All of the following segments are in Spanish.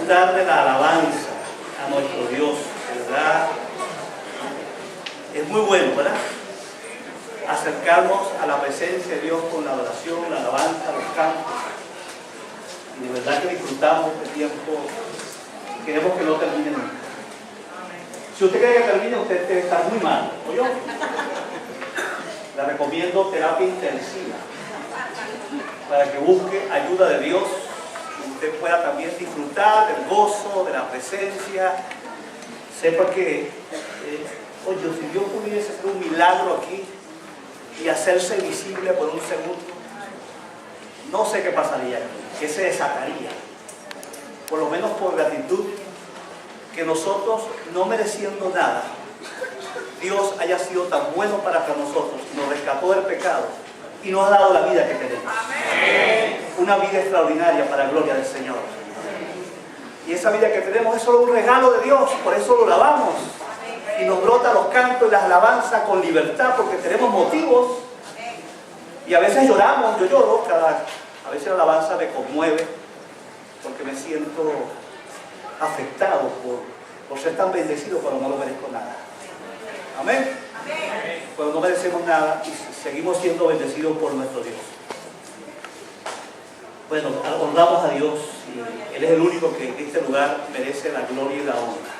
disfrutar de la alabanza a nuestro Dios, ¿verdad? Es muy bueno, ¿verdad? Acercarnos a la presencia de Dios con la adoración, la alabanza, los cantos. Y de verdad que disfrutamos este tiempo. Queremos que no termine nunca. Si usted cree que termine, usted debe estar muy mal. ¿Oyó? Le recomiendo terapia intensiva para que busque ayuda de Dios y usted pueda también disfrutar del gozo, de la presencia. Sepa que, oye, si Dios pudiese hacer un milagro aquí y hacerse visible por un segundo, no sé qué pasaría, qué se desataría, por lo menos por gratitud, que nosotros, no mereciendo nada, Dios haya sido tan bueno para nosotros, nos rescató del pecado y nos ha dado la vida que tenemos. Amén. Una vida extraordinaria para la gloria del Señor. Y esa vida que tenemos es solo un regalo de Dios, por eso lo alabamos. Y nos brota los cantos y las alabanzas con libertad, porque tenemos motivos. Y a veces lloramos, yo lloro, a veces la alabanza me conmueve, porque me siento afectado por ser tan bendecido cuando no lo merezco nada. Amén. Cuando no merecemos nada y seguimos siendo bendecidos por nuestro Dios. Bueno, honramos a Dios y Él es el único que en este lugar merece la gloria y la honra.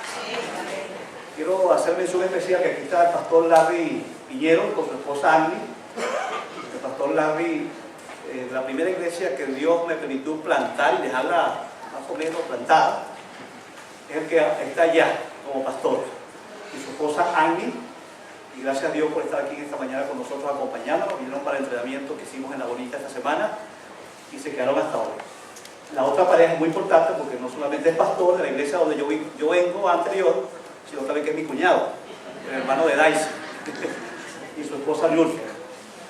Quiero hacer mención especial que aquí está el pastor Larry Piñero con su esposa Andy. El pastor Larry, la primera iglesia que Dios me permitió plantar y dejarla más o menos plantada, es el que está allá como pastor. Y su esposa Andy, y gracias a Dios por estar aquí esta mañana con nosotros acompañándonos. Vinieron para el entrenamiento que hicimos en La Bonita esta semana y se quedaron hasta hoy. La otra pareja es muy importante porque no solamente es pastor de la iglesia donde yo vengo anterior, sino también que es mi cuñado, el hermano de Daisy y su esposa Lulfia.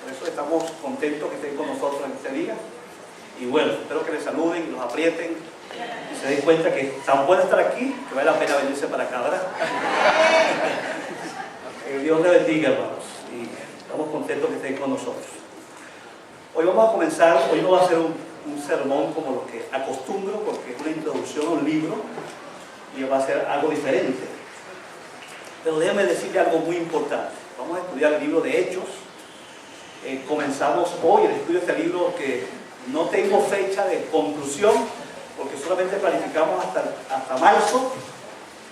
Por eso estamos contentos que estén con nosotros en este día. Y bueno, espero que les saluden y los aprieten y se den cuenta que es tan bueno estar aquí que vale la pena venirse para acá, ¿verdad? Que Dios les bendiga, hermanos, y estamos contentos que estén con nosotros. Hoy vamos a comenzar, hoy no va a ser un sermón como lo que acostumbro, porque es una introducción a un libro y va a ser algo diferente. Pero déjame decirle algo muy importante. Vamos a estudiar el libro de Hechos. Comenzamos hoy el estudio de este libro que no tengo fecha de conclusión, porque solamente planificamos hasta marzo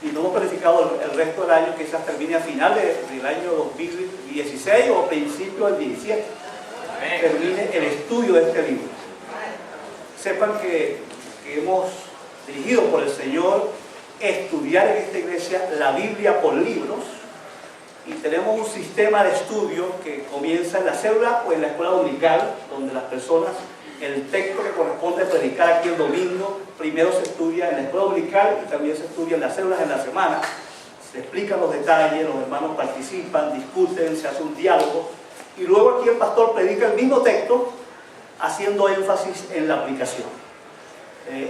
y no hemos planificado el resto del año, que quizás termine a finales del año 2016 o principio del 17. Termine el estudio de este libro. Sepan que hemos dirigido por el Señor estudiar en esta iglesia la Biblia por libros, y tenemos un sistema de estudio que comienza en la célula o en la escuela dominical, donde las personas, el texto que corresponde predicar aquí el domingo, primero se estudia en la escuela dominical y también se estudia en las células en la semana. Se explican los detalles, los hermanos participan, discuten, se hace un diálogo, y luego aquí el pastor predica el mismo texto, haciendo énfasis en la aplicación.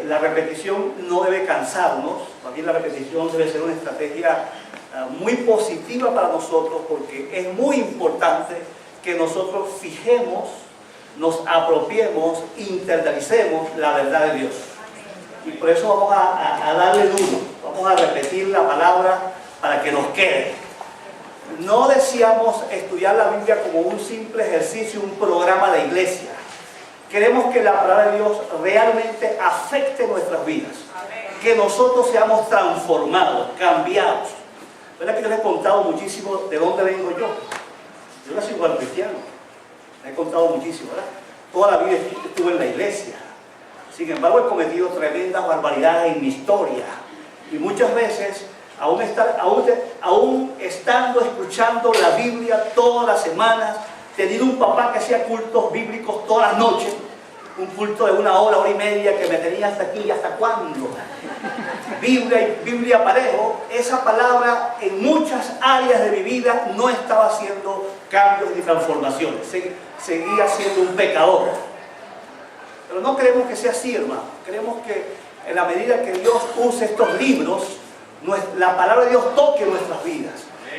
La repetición no debe cansarnos, también la repetición debe ser una estrategia muy positiva para nosotros, porque es muy importante que nosotros fijemos, nos apropiemos, internalicemos la verdad de Dios. Y por eso vamos a darle duro, vamos a repetir la palabra para que nos quede. No deseamos estudiar la Biblia como un simple ejercicio, un programa de iglesia. Queremos que la palabra de Dios realmente afecte nuestras vidas. Que nosotros seamos transformados, cambiados. ¿Verdad que yo les he contado muchísimo de dónde vengo yo? Yo nací igual cristiano. Les he contado muchísimo, ¿verdad? Toda la vida estuve en la iglesia. Sin embargo, he cometido tremendas barbaridades en mi historia. Y muchas veces, aún estando escuchando la Biblia todas las semanas, teniendo un papá que hacía cultos bíblicos todas las noches, un culto de 1 hora, 1 hora y media, que me tenía hasta aquí, ¿hasta cuándo? Biblia parejo, esa palabra en muchas áreas de mi vida no estaba haciendo cambios ni transformaciones, seguía siendo un pecador. Pero no queremos que sea así, hermano. Queremos que en la medida que Dios use estos libros, la palabra de Dios toque nuestras vidas.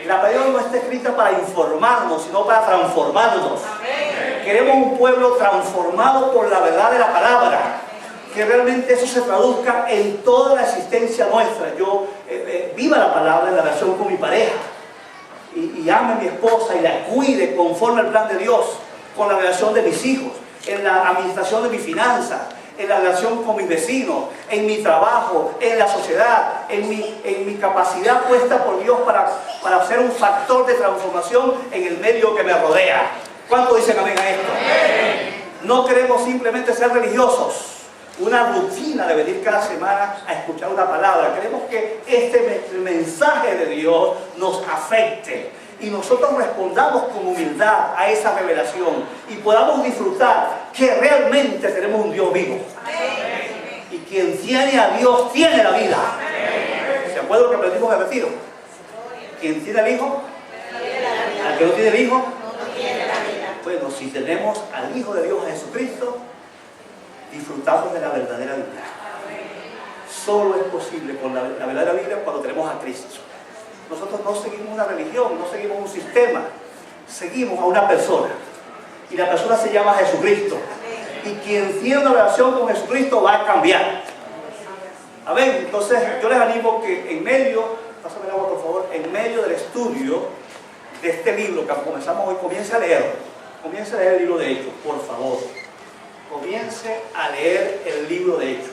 La palabra de Dios no está escrita para informarnos, sino para transformarnos. Queremos un pueblo transformado por la verdad de la palabra, que realmente eso se traduzca en toda la existencia nuestra. Yo viva la palabra en la relación con mi pareja y ame a mi esposa y la cuide conforme al plan de Dios, con la relación de mis hijos, en la administración de mis finanzas, en la relación con mis vecinos, en mi trabajo, en la sociedad, en mi capacidad puesta por Dios para ser un factor de transformación en el medio que me rodea. ¿Cuánto dicen amén a esto? No queremos simplemente ser religiosos, una rutina de venir cada semana a escuchar una palabra. Queremos que este mensaje de Dios nos afecte y nosotros respondamos con humildad a esa revelación y podamos disfrutar que realmente tenemos un Dios vivo. Y quien tiene a Dios tiene la vida. ¿Se acuerdan lo que aprendimos en el retiro? Quien tiene al Hijo, al que no tiene el Hijo, bueno, si tenemos al Hijo de Dios, a Jesucristo, disfrutamos de la verdadera vida. Solo es posible con la verdadera vida cuando tenemos a Cristo. Nosotros no seguimos una religión, no seguimos un sistema, seguimos a una persona. Y la persona se llama Jesucristo. Y quien tiene una relación con Jesucristo va a cambiar. Amén. Entonces yo les animo que en medio, pásame el agua por favor, en medio del estudio de este libro que comenzamos hoy, comience a leer el libro de Hechos, por favor. Comience a leer el libro de Hechos.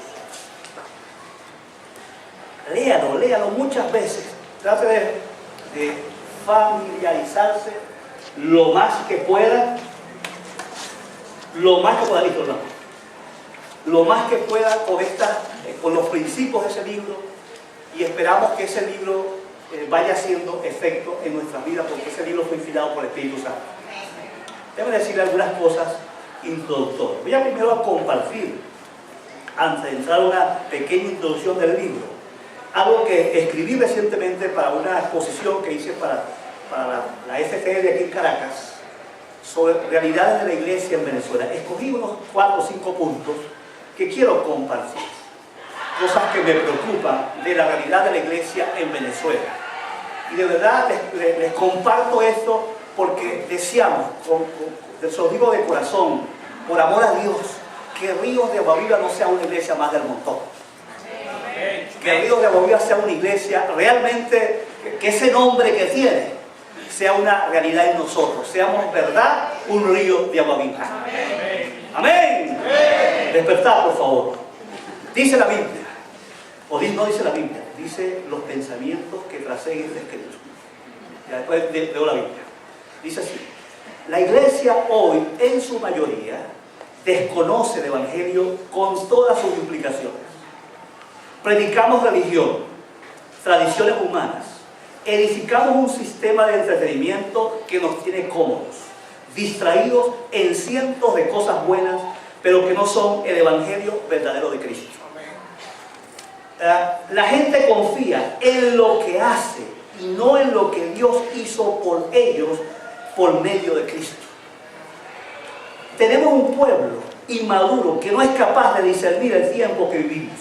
Léalo muchas veces. Trate de familiarizarse lo más que pueda, listo, no. Lo más que pueda con los principios de ese libro, y esperamos que ese libro vaya haciendo efecto en nuestras vidas, porque ese libro fue inspirado por el Espíritu Santo. Déjame decirle algunas cosas introductorias. Voy a primero compartir, antes de entrar a una pequeña introducción del libro, algo que escribí recientemente para una exposición que hice para la FTE de aquí en Caracas sobre realidades de la iglesia en Venezuela. Escogí unos 4 o 5 puntos que quiero compartir, cosas que me preocupan de la realidad de la iglesia en Venezuela. Y de verdad les comparto esto porque deseamos, se lo digo de corazón, por amor a Dios, que Ríos de Agua Viva no sea una iglesia más del montón. Que Ríos de Agua Viva sea una iglesia realmente, que ese nombre que tiene sea una realidad en nosotros. Seamos, verdad, un río de agua viva. Amén. Despertad, por favor. Dice la Biblia, o no dice la Biblia, dice los pensamientos que tracé en este escrito. Ya después leo la Biblia. Dice así: la iglesia hoy, en su mayoría, desconoce el Evangelio con todas sus implicaciones. Predicamos religión, tradiciones humanas, edificamos un sistema de entretenimiento que nos tiene cómodos, distraídos en cientos de cosas buenas, pero que no son el Evangelio verdadero de Cristo. La gente confía en lo que hace y no en lo que Dios hizo por ellos por medio de Cristo. Tenemos un pueblo inmaduro que no es capaz de discernir el tiempo que vivimos,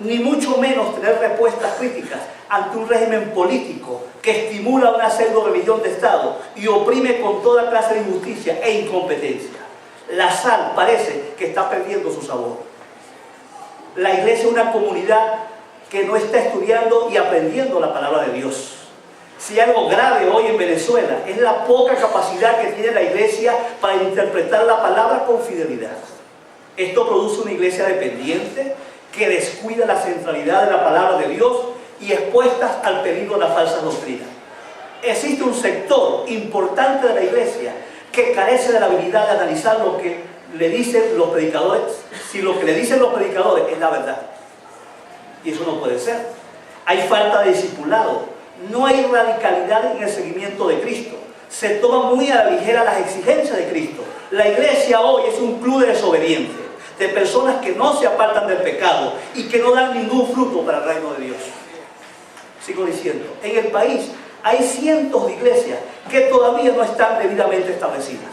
ni mucho menos tener respuestas críticas ante un régimen político que estimula una pseudo religión de Estado y oprime con toda clase de injusticia e incompetencia. La sal parece que está perdiendo su sabor. La iglesia es una comunidad que no está estudiando y aprendiendo la palabra de Dios. Si hay algo grave hoy en Venezuela es la poca capacidad que tiene la iglesia para interpretar la palabra con fidelidad. Esto produce una iglesia dependiente que descuida la centralidad de la palabra de Dios y expuestas al peligro de la falsa doctrina. Existe un sector importante de la iglesia que carece de la habilidad de analizar lo que le dicen los predicadores, si lo que le dicen los predicadores es la verdad. Y eso no puede ser. Hay falta de discipulado, no hay radicalidad en el seguimiento de Cristo. Se toma muy a la ligera las exigencias de Cristo. La iglesia hoy es un club de desobedientes, de personas que no se apartan del pecado y que no dan ningún fruto para el reino de Dios. Sigo diciendo, en el país hay cientos de iglesias que todavía no están debidamente establecidas,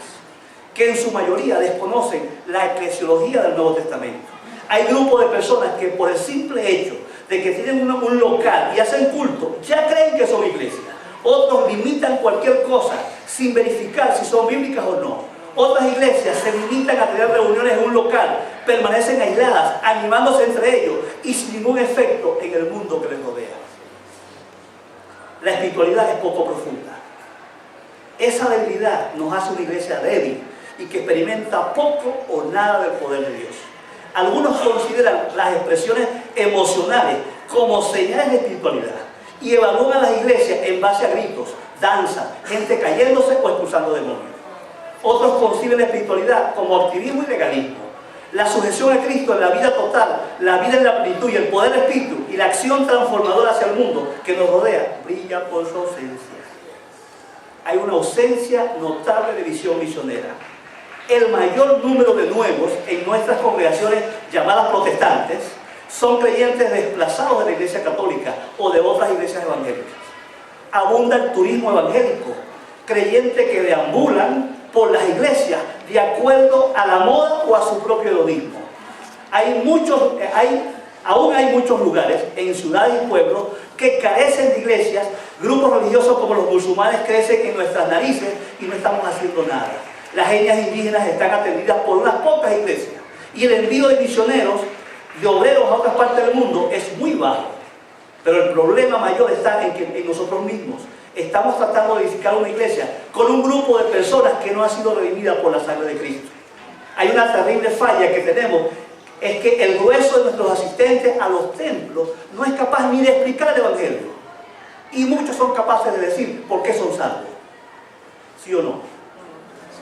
que en su mayoría desconocen la eclesiología del Nuevo Testamento. Hay grupos de personas que por el simple hecho de que tienen un local y hacen culto, ya creen que son iglesias. Otros limitan cualquier cosa sin verificar si son bíblicas o no. Otras iglesias se limitan a tener reuniones en un local, permanecen aisladas, animándose entre ellos y sin ningún efecto en el mundo que les rodea. La espiritualidad es poco profunda. Esa debilidad nos hace una iglesia débil y que experimenta poco o nada del poder de Dios. Algunos consideran las expresiones emocionales como señales de espiritualidad y evalúan a las iglesias en base a gritos, danza, gente cayéndose o expulsando demonios. Otros conciben la espiritualidad como activismo y legalismo. La sujeción a Cristo en la vida total, la vida en la plenitud y el poder del Espíritu y la acción transformadora hacia el mundo que nos rodea brilla por su ausencia. Hay una ausencia notable de visión misionera. El mayor número de nuevos en nuestras congregaciones llamadas protestantes son creyentes desplazados de la Iglesia Católica o de otras iglesias evangélicas. Abunda el turismo evangélico, creyentes que deambulan por las iglesias de acuerdo a la moda o a su propio hedonismo. Aún hay muchos lugares en ciudades y pueblos que carecen de iglesias. Grupos religiosos como los musulmanes crecen en nuestras narices y no estamos haciendo nada. Las etnias indígenas están atendidas por unas pocas iglesias y el envío de misioneros, de obreros a otras partes del mundo es muy bajo. Pero el problema mayor está en nosotros mismos. Estamos tratando de edificar una iglesia con un grupo de personas que no ha sido redimida por la sangre de Cristo. Hay una terrible falla que tenemos, es que el grueso de nuestros asistentes a los templos no es capaz ni de explicar el Evangelio. Y muchos son capaces de decir por qué son salvos. ¿Sí o no?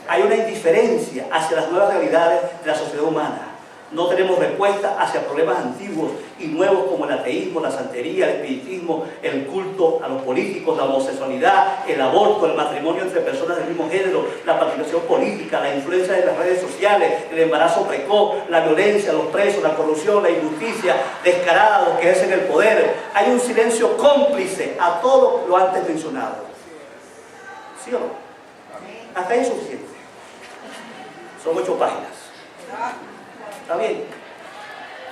Hay una indiferencia hacia las nuevas realidades de la sociedad humana. No tenemos respuesta hacia problemas antiguos y nuevos como el ateísmo, la santería, el espiritismo, el culto a los políticos, la homosexualidad, el aborto, el matrimonio entre personas del mismo género, la participación política, la influencia de las redes sociales, el embarazo precoz, la violencia, los presos, la corrupción, la injusticia descarada, los que ejercen el poder. Hay un silencio cómplice a todo lo antes mencionado. ¿Sí o no? Hasta ahí es suficiente. Son 8 páginas. ¿Está bien?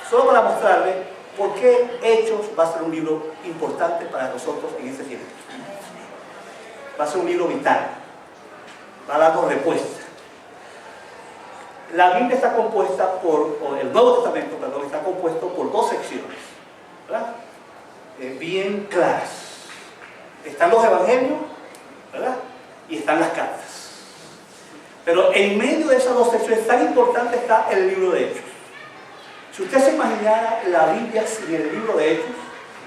Solo para mostrarle por qué Hechos va a ser un libro importante para nosotros en este tiempo. Va a ser un libro vital. Va a darnos respuesta. La Biblia está compuesta o el Nuevo Testamento, perdón, está compuesto por 2 secciones, ¿verdad? Bien claras. Están los evangelios, ¿verdad? Y están las cartas. Pero en medio de esas 2 secciones tan importantes está el libro de Hechos. Si usted se imaginara la Biblia sin el libro de Hechos,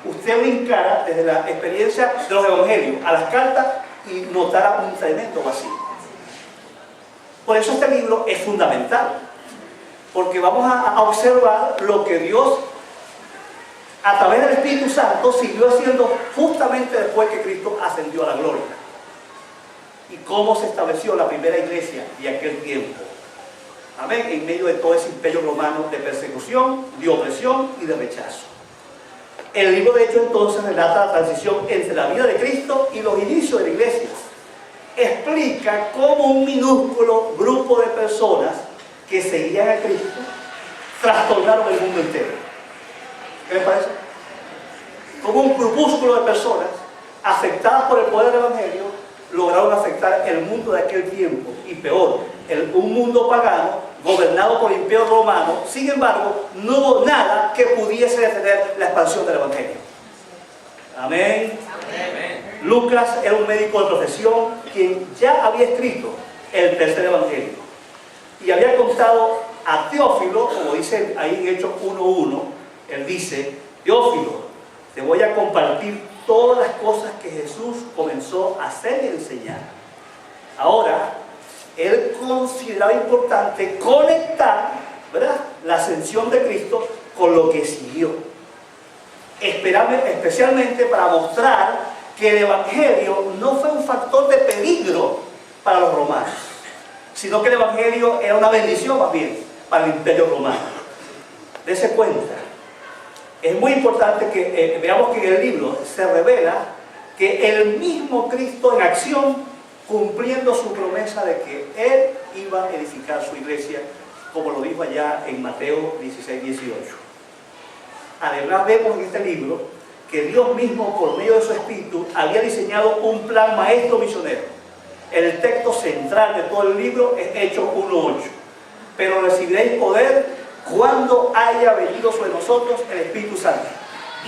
usted brincara desde la experiencia de los evangelios a las cartas y notara un tremendo vacío. Por eso este libro es fundamental, porque vamos a observar lo que Dios, a través del Espíritu Santo, siguió haciendo justamente después que Cristo ascendió a la gloria. Y cómo se estableció la primera iglesia de aquel tiempo. Amén. En medio de todo ese imperio romano de persecución, de opresión y de rechazo. El libro de Hechos entonces relata la transición entre la vida de Cristo y los inicios de la iglesia. Explica cómo un minúsculo grupo de personas que seguían a Cristo trastornaron el mundo entero. ¿Qué les parece? Como un grupúsculo de personas afectadas por el poder del Evangelio lograron afectar el mundo de aquel tiempo, y peor, un mundo pagano gobernado por el imperio romano. Sin embargo, no hubo nada que pudiese detener la expansión del Evangelio. Amén. Amén. Lucas era un médico de profesión quien ya había escrito el tercer Evangelio y había contado a Teófilo, como dice ahí en Hechos 1:1, él dice: Teófilo, te voy a compartir todas las cosas que Jesús comenzó a hacer y enseñar. Ahora, él consideraba importante conectar, ¿verdad?, la ascensión de Cristo con lo que siguió. Especialmente para mostrar que el Evangelio no fue un factor de peligro para los romanos, sino que el Evangelio era una bendición más bien para el imperio romano. Dese cuenta. Es muy importante que veamos que en el libro se revela que el mismo Cristo en acción, cumpliendo su promesa de que Él iba a edificar su iglesia, como lo dijo allá en Mateo 16:18. Además vemos en este libro que Dios mismo, por medio de su Espíritu, había diseñado un plan maestro misionero. El texto central de todo el libro es Hechos 1:8. Pero recibiréis poder cuando haya venido sobre nosotros el Espíritu Santo.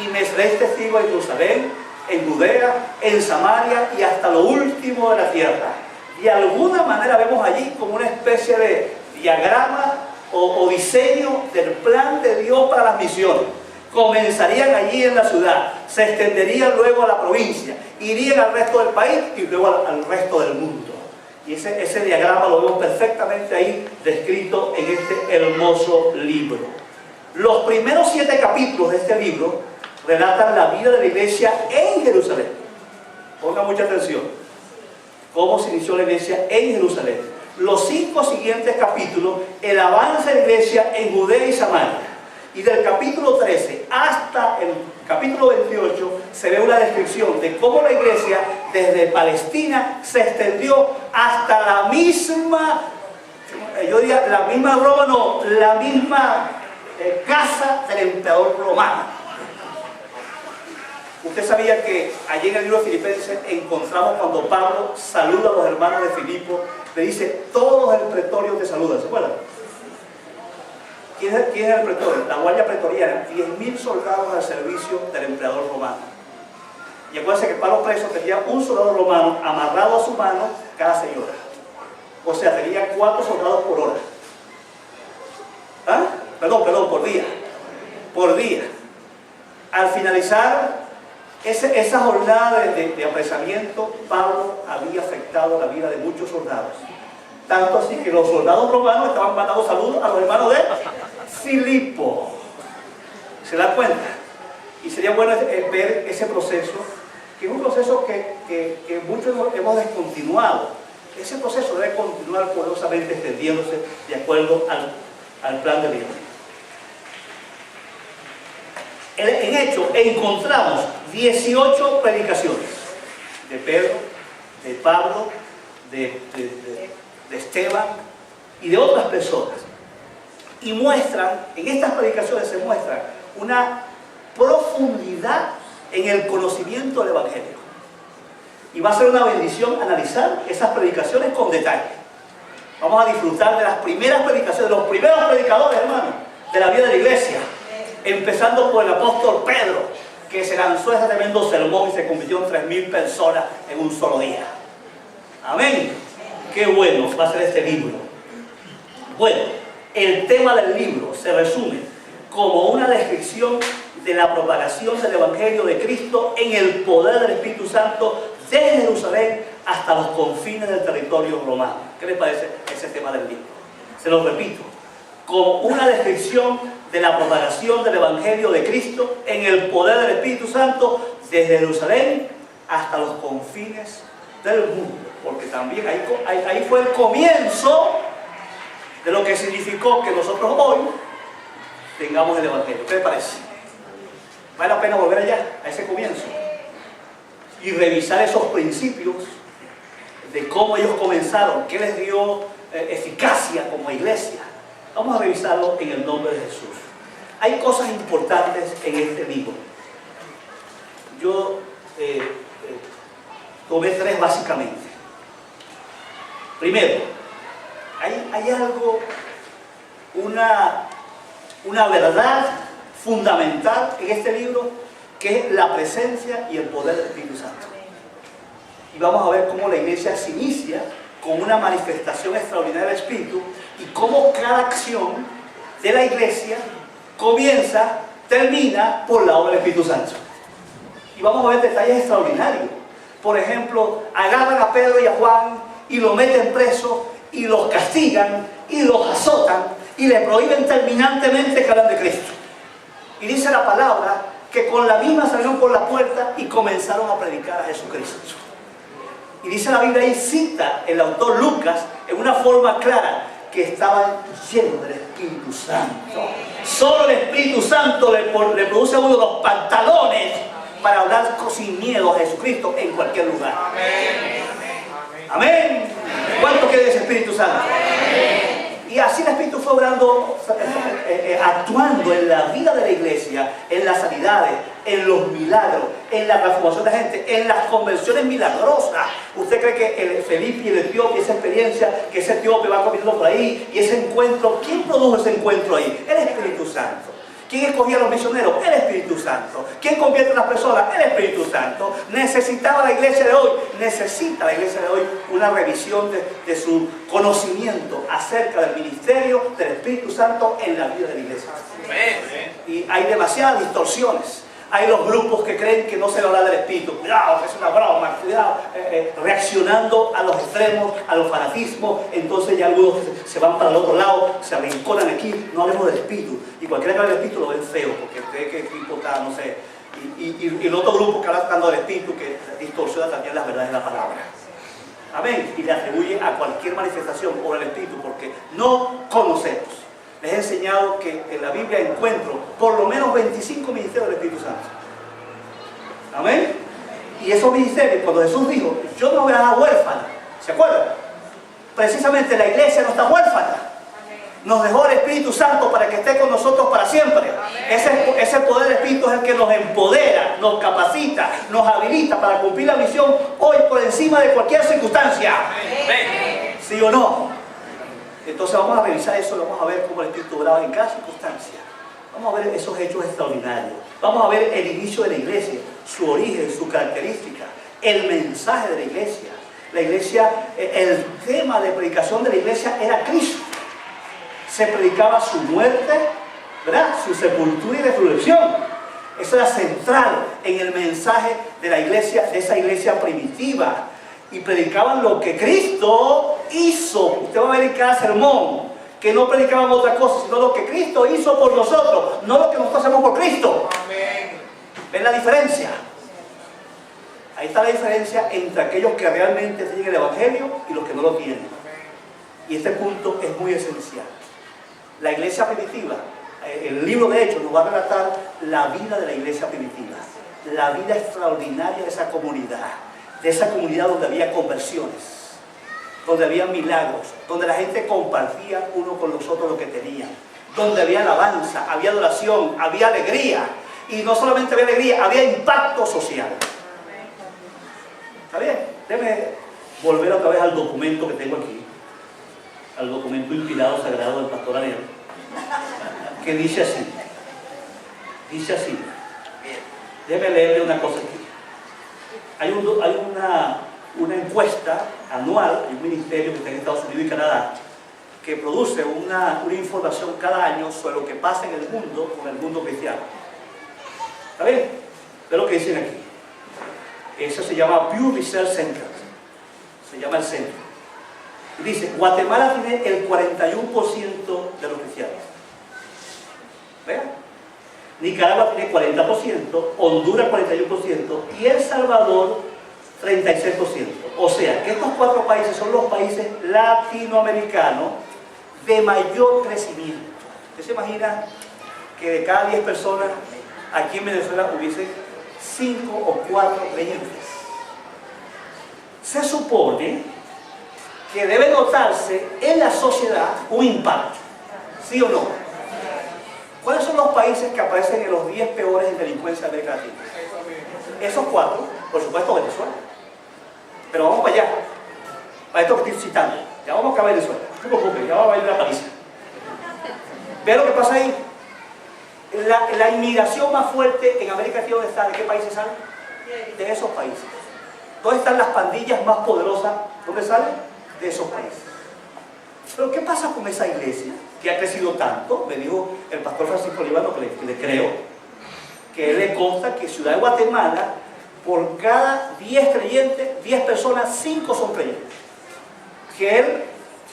Y me seréis testigo en Jerusalén, en Judea, en Samaria y hasta lo último de la tierra. De alguna manera vemos allí como una especie de diagrama o diseño del plan de Dios para las misiones. Comenzarían allí en la ciudad, se extenderían luego a la provincia, irían al resto del país y luego al resto del mundo. Y ese diagrama lo vemos perfectamente ahí descrito en este hermoso libro. Los primeros 7 capítulos de este libro relatan la vida de la iglesia en Jerusalén. Ponga mucha atención. Cómo se inició la iglesia en Jerusalén. Los 5 siguientes capítulos, el avance de la iglesia en Judea y Samaria. Y del capítulo 13 hasta el capítulo 28 se ve una descripción de cómo la iglesia desde Palestina se extendió hasta la misma, yo diría, la misma Roma, no, la misma casa del emperador romano. Usted sabía que allí en el libro de Filipenses encontramos cuando Pablo saluda a los hermanos de Filipo, le dice, todos el pretorio te saludan, ¿se acuerdan? ¿Quién es el pretorio? La guardia pretoriana, 10.000 soldados al servicio del emperador romano. Y acuérdense que para los presos tenía un soldado romano amarrado a su mano cada 6 horas. O sea, tenía 4 soldados por hora. ¿Ah? Perdón, por día. Por día. Al finalizar esa jornada de apresamiento, Pablo había afectado la vida de muchos soldados. Tanto así que los soldados romanos estaban mandando saludos a los hermanos de Filipo. ¿Se dan cuenta? Y sería bueno ver ese proceso, que es un proceso que muchos hemos descontinuado. Ese proceso debe continuar poderosamente extendiéndose de acuerdo al plan de Dios. En Hechos encontramos 18 predicaciones de Pedro, de Pablo, de Esteban y de otras personas. Y muestran, en estas predicaciones se muestra una profundidad en el conocimiento del Evangelio. Y va a ser una bendición analizar esas predicaciones con detalle. Vamos a disfrutar de las primeras predicaciones, de los primeros predicadores, hermanos, de la vida de la iglesia. Empezando por el apóstol Pedro, que se lanzó ese tremendo sermón y se convirtió en 3.000 personas en un solo día. Amén. Qué bueno va a ser este libro. Bueno, el tema del libro se resume como una descripción de la propagación del Evangelio de Cristo en el poder del Espíritu Santo desde Jerusalén hasta los confines del territorio romano. ¿Qué les parece ese tema del libro? Se lo repito, como una descripción de la propagación del Evangelio de Cristo en el poder del Espíritu Santo desde Jerusalén hasta los confines del mundo, porque también ahí fue el comienzo de lo que significó que nosotros hoy tengamos el Evangelio. ¿Qué les parece? Vale la pena volver allá, a ese comienzo, y revisar esos principios de cómo ellos comenzaron, qué les dio eficacia como iglesia. Vamos a revisarlo en el nombre de Jesús. Hay cosas importantes en este libro. Yo tomé 3 básicamente. Primero, hay algo, una verdad fundamental en este libro, que es la presencia y el poder del Espíritu Santo. Y vamos a ver cómo la iglesia se inicia con una manifestación extraordinaria del Espíritu y cómo cada acción de la iglesia termina por la obra del Espíritu Santo. Y vamos a ver detalles extraordinarios. Por ejemplo, agarran a Pedro y a Juan y lo meten preso y los castigan y los azotan y le prohíben terminantemente que hablen de Cristo. Y dice la palabra que con la misma salieron por la puerta y comenzaron a predicar a Jesucristo. Y dice la Biblia, y cita el autor Lucas en una forma clara, que estaban llenos del Espíritu Santo. Solo el Espíritu Santo le produce a uno los pantalones para hablar sin miedo a Jesucristo en cualquier lugar. Amén. Amén. ¿Cuánto quiere ese Espíritu Santo? Amén. Y así el Espíritu fue obrando, actuando en la vida de la iglesia, en las sanidades, en los milagros, en la transformación de la gente, en las conversiones milagrosas. ¿Usted cree que el Felipe y el etíope, esa experiencia, que ese etíope va comiendo por ahí, y ese encuentro, ¿quién produjo ese encuentro ahí? El Espíritu Santo. ¿Quién escogía a los misioneros? El Espíritu Santo. ¿Quién convierte a las personas? El Espíritu Santo. Necesitaba la iglesia de hoy, necesita la iglesia de hoy una revisión de su conocimiento acerca del ministerio del Espíritu Santo en la vida de la iglesia. Y hay demasiadas distorsiones. Hay los grupos que creen que no se va a hablar del Espíritu. Cuidado, que es una broma, cuidado. Reaccionando a los extremos, a los fanatismos. Entonces ya algunos se van para el otro lado, se arrinconan aquí. No hablemos del Espíritu. Y cualquiera que hable del Espíritu lo ven feo, porque cree que el tipo está, no sé. Y el otro grupo que habla tanto del Espíritu, que distorsiona también las verdades de la palabra. Amén. Y le atribuye a cualquier manifestación por el Espíritu, porque no conocemos. Les he enseñado que en la Biblia encuentro por lo menos 25 ministerios del Espíritu Santo. Amén. Y esos ministerios, cuando Jesús dijo, yo no voy a dejar huérfana, ¿se acuerdan? Precisamente la iglesia no está huérfana. Nos dejó el Espíritu Santo para que esté con nosotros para siempre. Ese poder del Espíritu es el que nos empodera, nos capacita, nos habilita para cumplir la misión hoy por encima de cualquier circunstancia. Amén. ¿Sí o no? Entonces vamos a revisar eso, vamos a ver cómo el Espíritu obraba en cada circunstancia. Vamos a ver esos hechos extraordinarios. Vamos a ver el inicio de la iglesia, su origen, su característica, el mensaje de la iglesia. La iglesia, el tema de predicación de la iglesia era Cristo. Se predicaba su muerte, ¿verdad? Su sepultura y resurrección. Eso era central en el mensaje de la iglesia, de esa iglesia primitiva. Y predicaban lo que Cristo hizo. Usted va a ver en cada sermón que no predicaban otra cosa, sino lo que Cristo hizo por nosotros, no lo que nosotros hacemos por Cristo. Amén. ¿Ven la diferencia? Ahí está la diferencia entre aquellos que realmente tienen el Evangelio y los que no lo tienen. Y este punto es muy esencial. La iglesia primitiva, el libro de Hechos nos va a relatar la vida de la iglesia primitiva, la vida extraordinaria de esa comunidad donde había conversiones, donde había milagros, donde la gente compartía uno con los otros lo que tenían, donde había alabanza, había adoración, había alegría, y no solamente había alegría, había impacto social. ¿Está bien? Déjeme volver otra vez al documento que tengo aquí, al documento inspirado, sagrado del pastor Ariel, que dice así, déjeme leerle una cosa aquí. Hay una encuesta anual, hay un ministerio que está en Estados Unidos y Canadá, que produce una información cada año sobre lo que pasa en el mundo con el mundo cristiano. ¿Está bien? Ve lo que dicen aquí. Eso se llama Pew Research Center. Se llama el centro. Y dice, Guatemala tiene el 41% de los cristianos. ¿Vean? Nicaragua tiene 40%, Honduras 41% y El Salvador 36%. O sea, que estos 4 países son los países latinoamericanos de mayor crecimiento. ¿Usted se imagina que de cada 10 personas aquí en Venezuela hubiese 5 o 4 creyentes? Se supone que debe notarse en la sociedad un impacto, ¿sí o no? ¿Cuáles son los países que aparecen en los 10 peores en delincuencia de América Latina? Esos 4, por supuesto Venezuela. Pero vamos para allá, para esto que estoy citando. Ya vamos a Venezuela, no te preocupes, ya vamos a ir a la paliza. Ve lo que pasa ahí. La inmigración más fuerte en América Latina, ¿dónde está? ¿De qué países salen? De esos países. ¿Dónde están las pandillas más poderosas? ¿Dónde salen? De esos países. Pero ¿qué pasa con esa iglesia que ha crecido tanto? Me dijo el pastor Francisco Líbano, que le creo, que él le consta que Ciudad de Guatemala, por cada 10 creyentes, 10 personas, 5 son creyentes. Que él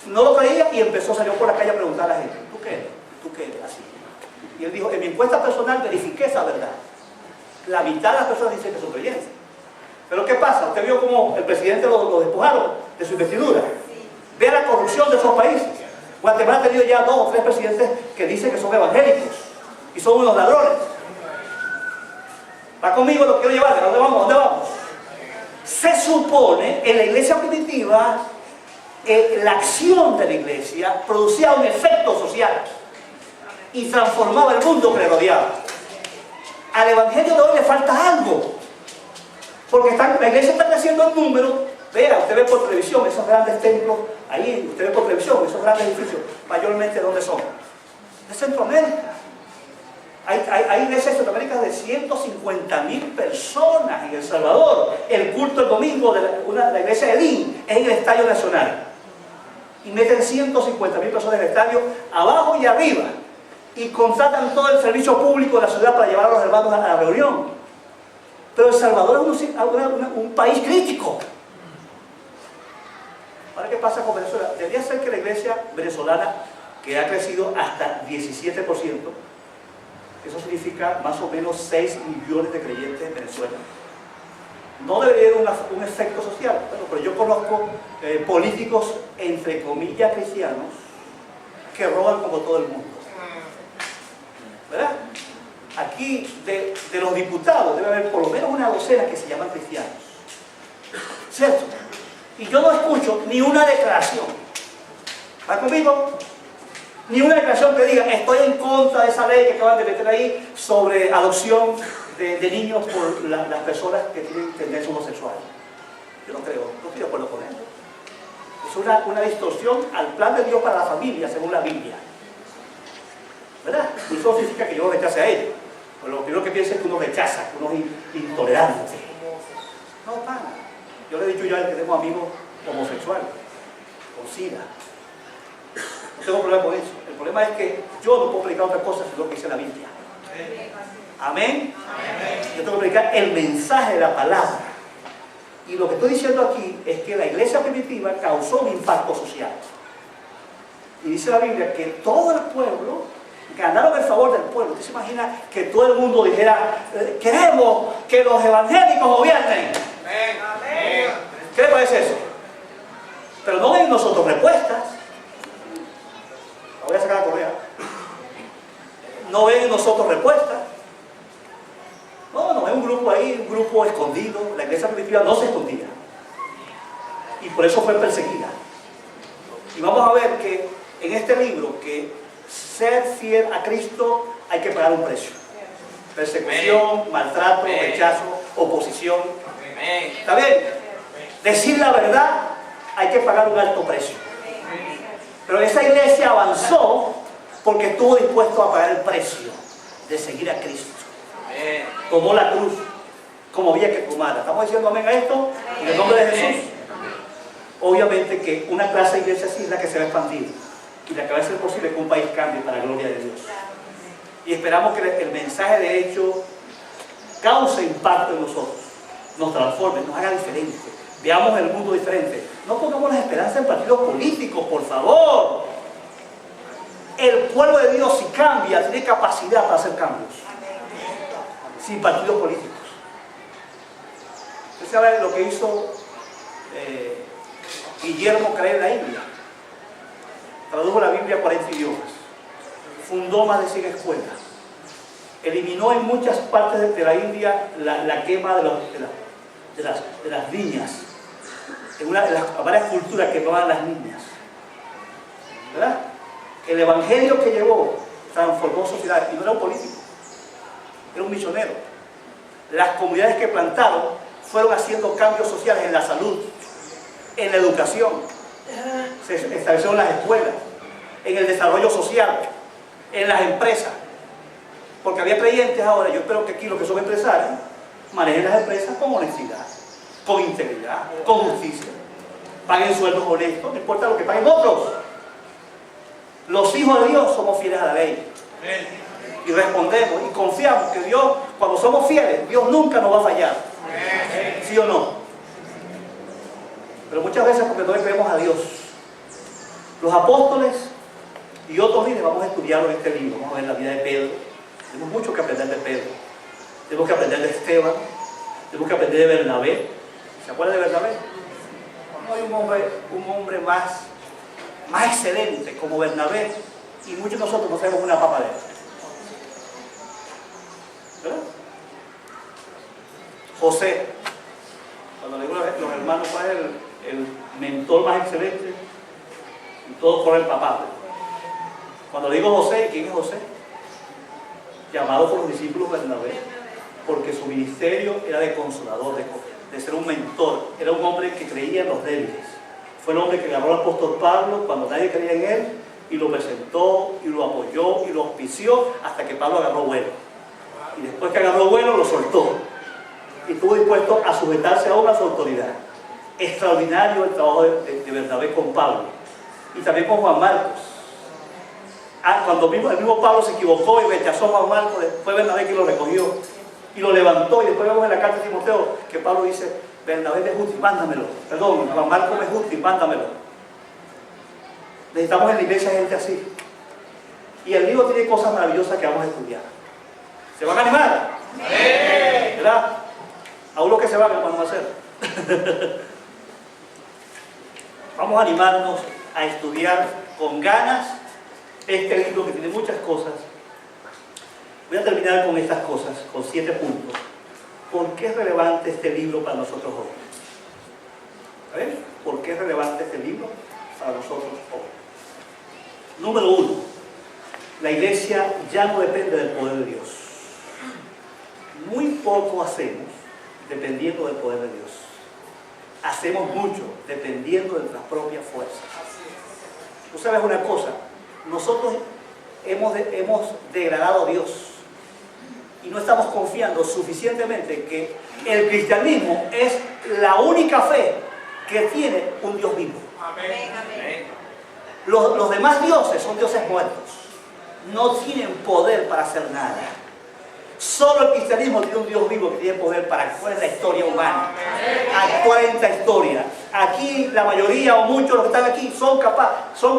no lo creía y salió por la calle a preguntar a la gente, ¿tú qué eres? ¿Tú qué eres? Así. Y él dijo, en mi encuesta personal verifiqué esa verdad. La mitad de las personas dicen que son creyentes. Pero ¿qué pasa? Usted vio cómo el presidente lo despojaron de su investidura. Vea la corrupción de esos países. Guatemala ha tenido ya 2 o 3 presidentes que dicen que son evangélicos y son unos ladrones. ¿Va conmigo? Lo quiero llevar. ¿A dónde vamos? ¿A dónde vamos? Se supone en la iglesia primitiva la acción de la iglesia producía un efecto social y transformaba el mundo que le rodeaba. Al evangelio de hoy le falta algo, porque la iglesia está creciendo en número. Vea, usted ve por televisión esos grandes templos, ahí usted ve por televisión esos grandes edificios, mayormente ¿dónde son? De Centroamérica. Hay iglesias en Centroamérica de 150.000 personas en El Salvador. El culto el domingo de la iglesia de Elín es en el Estadio Nacional. Y meten 150.000 personas en el estadio, abajo y arriba. Y contratan todo el servicio público de la ciudad para llevar a los hermanos a la reunión. Pero El Salvador es un país crítico. Ahora, ¿qué pasa con Venezuela? Debería ser que la iglesia venezolana, que ha crecido hasta 17%, eso significa más o menos 6 millones de creyentes en Venezuela, no debería haber un efecto social. Bueno, pero yo conozco políticos, entre comillas, cristianos, que roban como todo el mundo. ¿Verdad? Aquí, de los diputados, debe haber por lo menos una docena que se llaman cristianos. ¿Cierto? Y yo no escucho ni una declaración. ¿Va conmigo? Ni una declaración que diga, estoy en contra de esa ley que acaban de meter ahí sobre adopción de niños por las personas que tienen tendencia homosexual. Yo no creo, no estoy de acuerdo con eso. Es una distorsión al plan de Dios para la familia, según la Biblia. ¿Verdad? Y eso significa que yo rechace a ellos. Pero lo primero que pienso es que uno rechaza, que uno es intolerante. No, pana. Yo le he dicho ya que tengo amigos homosexuales, con SIDA. No tengo problema con eso. El problema es que yo no puedo predicar otra cosa sino lo que dice la Biblia. Amén. Yo tengo que predicar el mensaje de la palabra. Y lo que estoy diciendo aquí es que la iglesia primitiva causó un impacto social. Y dice la Biblia que todo el pueblo ganaron el favor del pueblo. ¿Usted se imagina que todo el mundo dijera, queremos que los evangélicos gobiernen? Amén. ¿Qué le parece eso? Pero no ven nosotros respuestas. La voy a sacar a correa. No ven en nosotros respuestas. No es un grupo ahí, un grupo escondido. La iglesia primitiva no se escondía. Y por eso fue perseguida. Y vamos a ver que en este libro que ser fiel a Cristo hay que pagar un precio. Persecución, maltrato, rechazo, oposición. ¿Está bien? Decir la verdad hay que pagar un alto precio. Pero esa iglesia avanzó porque estuvo dispuesto a pagar el precio de seguir a Cristo. Tomó la cruz como había que tomarla. ¿Estamos diciendo amén a esto? En el nombre de Jesús. Obviamente que una clase de iglesia así es la que se va a expandir y la que va a ser posible que un país cambie para la gloria de Dios. Y esperamos que el mensaje de hecho cause impacto en nosotros, nos transforme, nos haga diferente, veamos el mundo diferente. No pongamos las esperanzas en partidos políticos, por favor. El pueblo de Dios, si cambia, tiene capacidad para hacer cambios, sin partidos políticos. Usted sabe lo que hizo Guillermo Caret en la India. Tradujo la Biblia a 40 idiomas. Fundó más de 100 escuelas. Eliminó en muchas partes de la India la quema de las niñas. En varias culturas quemaban las niñas. ¿Verdad? El evangelio que llevó transformó sociedades. Y no era un político, era un misionero. Las comunidades que plantaron fueron haciendo cambios sociales en la salud, en la educación, se establecieron las escuelas, en el desarrollo social, en las empresas. Porque había creyentes ahora, yo espero que aquí los que son empresarios manejen las empresas con honestidad, con integridad, con justicia, paguen sueldos honestos, no importa lo que paguen otros. Los hijos de Dios somos fieles a la ley y respondemos y confiamos que Dios, cuando somos fieles, Dios nunca nos va a fallar. ¿Sí o no? Pero muchas veces porque no le creemos a Dios. Los apóstoles y otros líderes, vamos a estudiarlo en este libro, vamos a ver la vida de Pedro. Tenemos mucho que aprender de Pedro, tenemos que aprender de Esteban, tenemos que aprender de Bernabé. ¿Se acuerdan de Bernabé? No hay un hombre más excelente como Bernabé, y muchos de nosotros no sabemos una papa de él. ¿Verdad? José, cuando le digo a los hermanos cuál es el mentor más excelente, y todos corren para Pablo. Cuando digo José, ¿quién es José? Llamado por los discípulos Bernabé, porque su ministerio era de consolador, de ser un mentor. Era un hombre que creía en los débiles. Fue el hombre que agarró al apóstol Pablo cuando nadie creía en él y lo presentó y lo apoyó y lo auspició hasta que Pablo agarró vuelo. Y después que agarró vuelo lo soltó y estuvo dispuesto a sujetarse aún a su autoridad. Extraordinario el trabajo de Bernabé con Pablo y también con Juan Marcos. Cuando el mismo Pablo se equivocó y rechazó a Juan Marcos, fue Bernabé quien lo recogió y lo levantó. Y después vemos en la carta de Timoteo que Pablo dice: Bernabé me es útil, mándamelo. Perdón, Juan Marcos me es útil, mándamelo. Necesitamos en la iglesia gente así. Y el libro tiene cosas maravillosas que vamos a estudiar. ¿Se van a animar? ¡Sí! ¿Verdad? Aún los que se van, ¿qué vamos a hacer? Vamos a animarnos a estudiar con ganas este libro que tiene muchas cosas. Voy a terminar con estas cosas, con 7 puntos. ¿Por qué es relevante este libro para nosotros hoy? ¿Sabes? ¿Por qué es relevante este libro para nosotros hoy? Número 1. La iglesia ya no depende del poder de Dios. Muy poco hacemos dependiendo del poder de Dios. Hacemos mucho dependiendo de nuestras propias fuerzas. Tú sabes una cosa, nosotros hemos degradado a Dios y no estamos confiando suficientemente que el cristianismo es la única fe que tiene un Dios vivo. Amén. Amén. Los demás dioses son dioses muertos, no tienen poder para hacer nada. Solo el cristianismo tiene un Dios vivo que tiene poder para actuar en la historia humana, actuar en esta historia. Aquí la mayoría o muchos de los que están aquí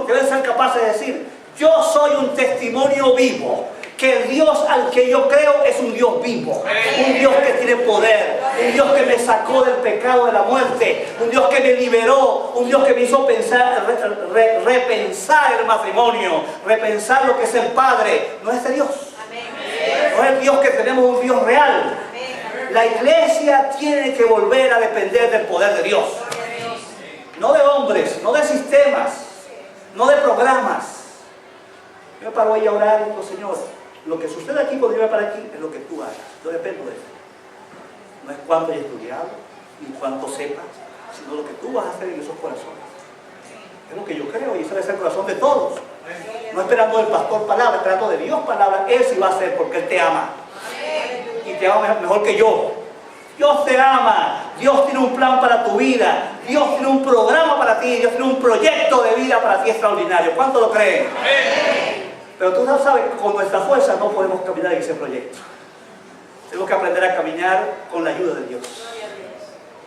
deben ser capaces de decir: yo soy un testimonio vivo, que el Dios al que yo creo es un Dios vivo, un Dios que tiene poder, un Dios que me sacó del pecado de la muerte, un Dios que me liberó, un Dios que me hizo pensar, repensar el matrimonio, repensar lo que es el Padre. No es ese Dios. No es el Dios que tenemos, un Dios real. La iglesia tiene que volver a depender del poder de Dios. No de hombres, no de sistemas, no de programas. Yo me paro ahí a orar y digo: Señor, lo que sucede aquí cuando yo me paro aquí es lo que tú hagas. Yo dependo de eso. No es cuánto haya estudiado, ni cuánto sepa, sino lo que tú vas a hacer en esos corazones. Es lo que yo creo y ese debe ser el corazón de todos. No esperando del pastor palabra, esperando de Dios palabra. Él sí va a hacer porque Él te ama. Y te ama mejor que yo. Dios te ama. Dios tiene un plan para tu vida. Dios tiene un programa para ti. Dios tiene un proyecto de vida para ti extraordinario. ¿Cuánto lo creen? Pero tú sabes que con nuestra fuerza no podemos caminar en ese proyecto. Tenemos que aprender a caminar con la ayuda de Dios.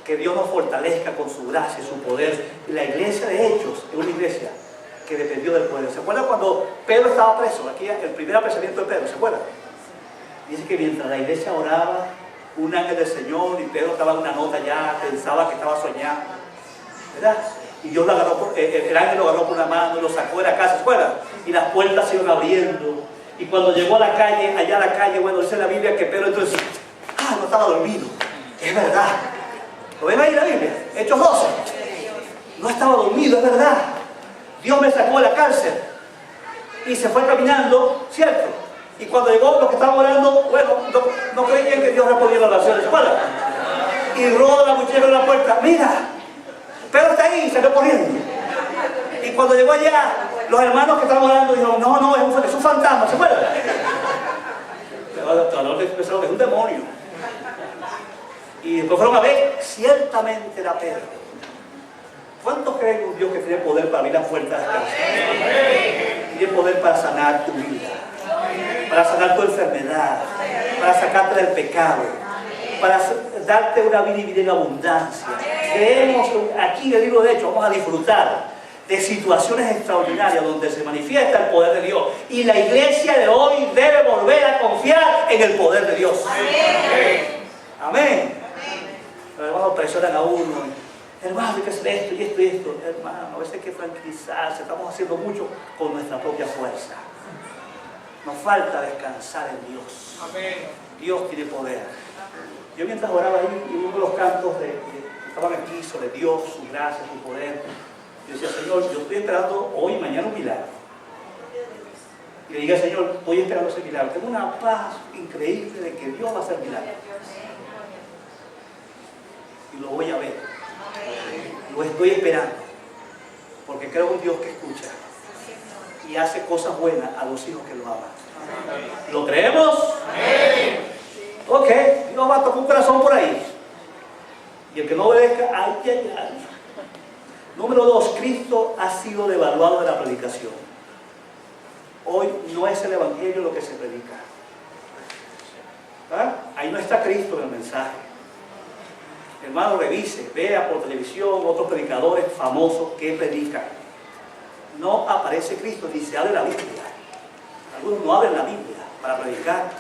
Que Dios nos fortalezca con su gracia y su poder. Y la iglesia de Hechos es una iglesia que dependió del poder. ¿Se acuerdan cuando Pedro estaba preso? Aquí el primer apresamiento de Pedro, ¿se acuerdan? Dice que mientras la iglesia oraba, un ángel del Señor, y Pedro estaba en una nota ya, pensaba que estaba soñando, ¿verdad? Y Dios lo agarró el ángel lo agarró por una mano y lo sacó de la casa, ¿se acuerdan? Y las puertas se iban abriendo. Y cuando llegó a la calle, allá a la calle, bueno, dice la Biblia que Pedro entonces, no estaba dormido. Es verdad. ¿Lo ven ahí la Biblia? Hechos 12. No estaba dormido, es verdad. Dios me sacó de la cárcel y se fue caminando, ¿cierto? Y cuando llegó los que estaban orando, bueno, no creían que Dios respondía las oraciones, ¿se acuerdan? Y roda la cuchilla en la puerta: mira, Pedro está ahí, y salió corriendo. Y cuando llegó allá, los hermanos que estaban orando dijeron: no, es un fantasma, ¿se acuerdan? Pero pensaron que es un demonio. Y después fueron a ver, ciertamente era Pedro. ¿Cuántos creen en un Dios que tiene poder para abrir las puertas de la casa? Tiene poder para sanar tu vida, para sanar tu enfermedad, para sacarte del pecado, para darte una vida y vida en abundancia. Creemos aquí en el libro de Hechos, vamos a disfrutar de situaciones extraordinarias donde se manifiesta el poder de Dios. Y la iglesia de hoy debe volver a confiar en el poder de Dios. Amén. Los hermanos presionan a uno: hermano, hay que hacer esto y esto y esto. Hermano, a veces hay que tranquilizarse. Estamos haciendo mucho con nuestra propia fuerza. Nos falta descansar en Dios. Dios tiene poder. Yo mientras oraba ahí, y uno de los cantos que estaban aquí sobre Dios, su gracia, su poder, Yo decía, Señor, yo estoy esperando hoy y mañana un milagro. Y le diga, Señor, estoy esperando ese milagro. Tengo una paz increíble de que Dios va a hacer milagro. Y lo voy a ver. Lo estoy esperando. Porque creo en un Dios que escucha y hace cosas buenas a los hijos que lo aman. ¿Lo creemos? Ok, Dios va a tocar un corazón por ahí. Y el que no obedezca, ay, ay, ay. Número 2, Cristo ha sido devaluado de la predicación. Hoy no es el evangelio lo que se predica. ¿Ah? Ahí no está Cristo en el mensaje. Hermano, revise, vea por televisión otros predicadores famosos que predican. No aparece Cristo, ni se abre la Biblia. Algunos no abren la Biblia para predicar.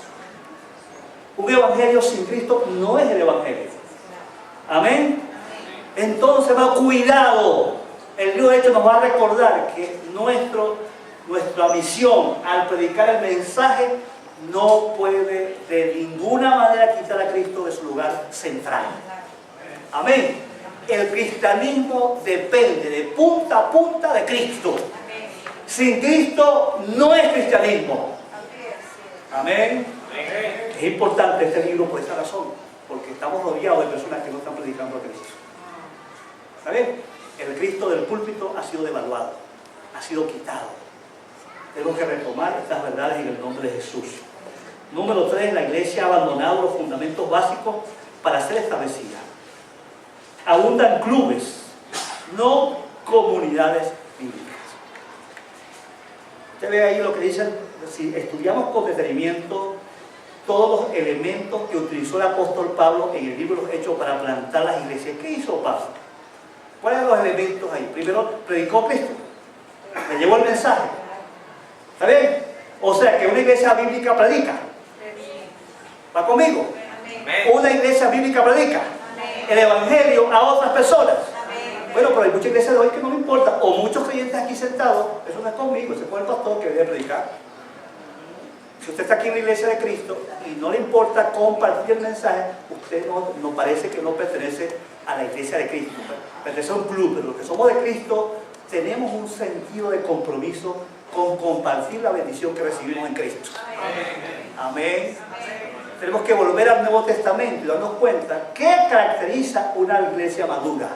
Un evangelio sin Cristo no es el evangelio. Amén. Entonces, cuidado. El Dios de hecho nos va a recordar que nuestra misión al predicar el mensaje no puede de ninguna manera quitar a Cristo de su lugar central. Amén. El cristianismo depende de punta a punta de Cristo. Sin Cristo no es cristianismo. Amén. Es importante este libro por esa razón, porque estamos rodeados de personas que no están predicando a Cristo. ¿Saben? El Cristo del púlpito ha sido devaluado, ha sido quitado. Tenemos que retomar estas verdades en el nombre de Jesús. Número 3, la iglesia ha abandonado los fundamentos básicos para ser establecida. Abundan clubes, no comunidades bíblicas. Usted ve ahí lo que dicen, si estudiamos con detenimiento todos los elementos que utilizó el apóstol Pablo en el libro de los Hechos para plantar las iglesias. ¿Qué hizo Pablo? ¿Cuáles eran los elementos ahí? Primero, predicó Cristo, le llevó el mensaje. ¿Está bien? O sea, que una iglesia bíblica predica. ¿Va conmigo? Una iglesia bíblica predica el evangelio a otras personas. Bueno, pero hay muchas iglesias de hoy que no le importa, o muchos creyentes aquí sentados, eso no es conmigo, ese es con el pastor que debe predicar. Si usted está aquí en la iglesia de Cristo y no le importa compartir el mensaje, usted no parece que no pertenece a la iglesia de Cristo, pertenece a un club. Pero los que somos de Cristo tenemos un sentido de compromiso con compartir la bendición que recibimos en Cristo. Amén. Tenemos que volver al Nuevo Testamento y darnos cuenta qué caracteriza una iglesia madura.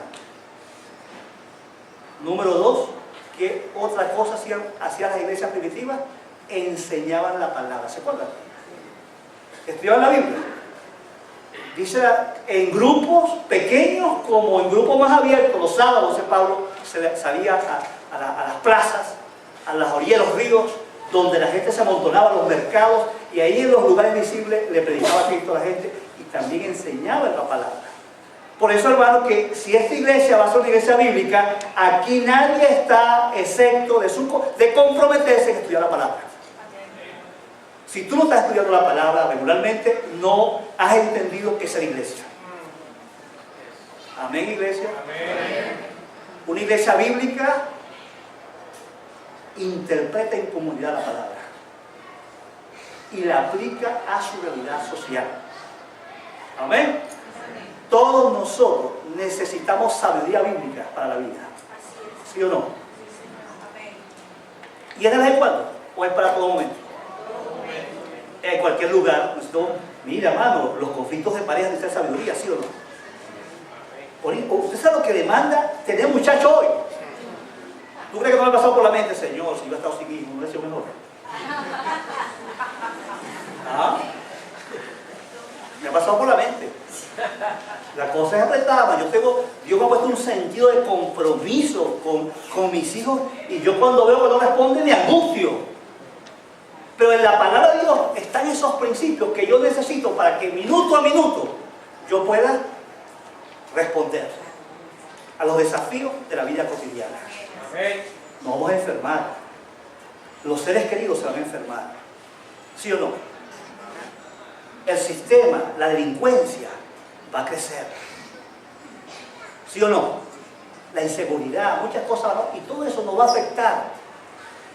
Número 2, ¿qué otra cosa hacían las iglesias primitivas? Enseñaban la palabra. ¿Se acuerdan? Estudiaban la Biblia. Dice en grupos pequeños como en grupos más abiertos. Los sábados, dice Pablo, salía a las plazas, a las orillas de los ríos, donde la gente se amontonaba, los mercados, y ahí en los lugares visibles le predicaba a Cristo a la gente y también enseñaba la palabra. Por eso, hermano, que si esta iglesia va a ser una iglesia bíblica, aquí nadie está exento de comprometerse en estudiar la palabra. Si tú no estás estudiando la palabra regularmente, no has entendido qué es la iglesia. Amén, iglesia. Amén. Una iglesia bíblica interpreta en comunidad la palabra y la aplica a su realidad social. Amén. Todos nosotros necesitamos sabiduría bíblica para la vida. ¿Sí o no? ¿Y es de vez en cuando? ¿O es para todo momento? En cualquier lugar. Mira, hermano, los conflictos de pareja necesitan sabiduría, ¿sí o no? ¿Usted sabe lo que demanda tener un muchacho hoy? ¿Tú crees que no me ha pasado por la mente, Señor, si yo he estado sin hijo, no hubiera sido mejor? ¿Ah? Me ha pasado por la mente. La cosa es apretada. Dios me ha puesto un sentido de compromiso con mis hijos, y yo cuando veo que no responden me angustio. Pero en la palabra de Dios están esos principios que yo necesito para que minuto a minuto yo pueda responder a los desafíos de la vida cotidiana. Nos vamos a enfermar. Los seres queridos se van a enfermar. ¿Sí o no? El sistema, la delincuencia va a crecer. ¿Sí o no? La inseguridad, muchas cosas, ¿no? Y todo eso nos va a afectar.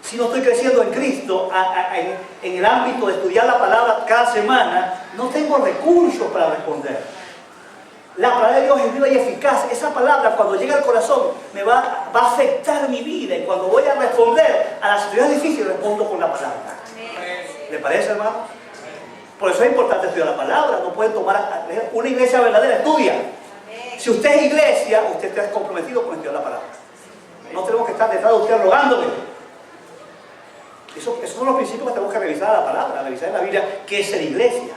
Si no estoy creciendo en Cristo, en el ámbito de estudiar la palabra cada semana, no tengo recursos para responder. La palabra de Dios es viva y eficaz. Esa palabra, cuando llega al corazón, me va a afectar mi vida. Y cuando voy a responder a las situaciones difíciles, respondo con la palabra. ¿Le parece, hermano? Por eso es importante estudiar la palabra. No pueden tomar una iglesia verdadera, estudia. Si usted es iglesia, usted está comprometido con estudiar la palabra. No tenemos que estar detrás de usted rogándole. Esos son los principios que tenemos que revisar a la palabra, revisar en la Biblia qué es ser iglesia.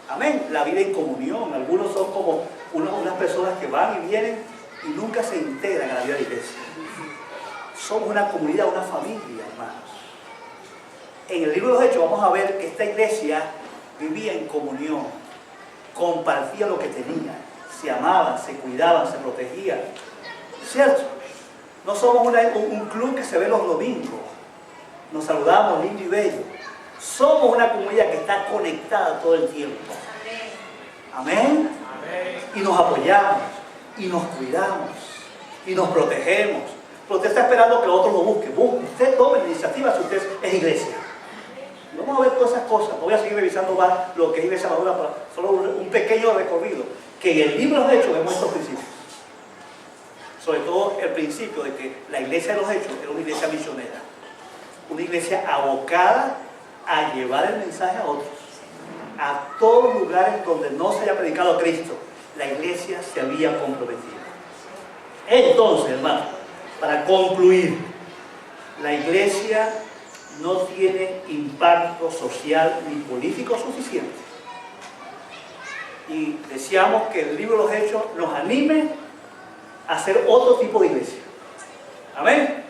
Amén. La vida en comunión. Algunos son como unas personas que van y vienen y nunca se integran a la vida de la iglesia. Somos una comunidad, una familia, hermanos. En el libro de los Hechos vamos a ver que esta iglesia vivía en comunión, compartía lo que tenía, se amaban, se cuidaban, se protegían. ¿Cierto? No somos un club que se ve los domingos, nos saludamos lindo y bello. Somos una comunidad que está conectada todo el tiempo. Amén. Y nos apoyamos, y nos cuidamos, y nos protegemos. Pero usted está esperando que otros lo busquen. Usted tome la iniciativa si usted es iglesia. Vamos a ver todas esas cosas. No voy a seguir revisando más lo que es Iglesia Madura, para solo un pequeño recorrido. Que en el libro de los Hechos vemos estos principios. Sobre todo el principio de que la iglesia de los Hechos era una iglesia misionera. Una iglesia abocada a llevar el mensaje a otros. A todos los lugares donde no se haya predicado a Cristo, la iglesia se había comprometido. Entonces, hermano, para concluir, la iglesia no tiene impacto social ni político suficiente. Y deseamos que el libro de los Hechos nos anime a hacer otro tipo de iglesia. Amén.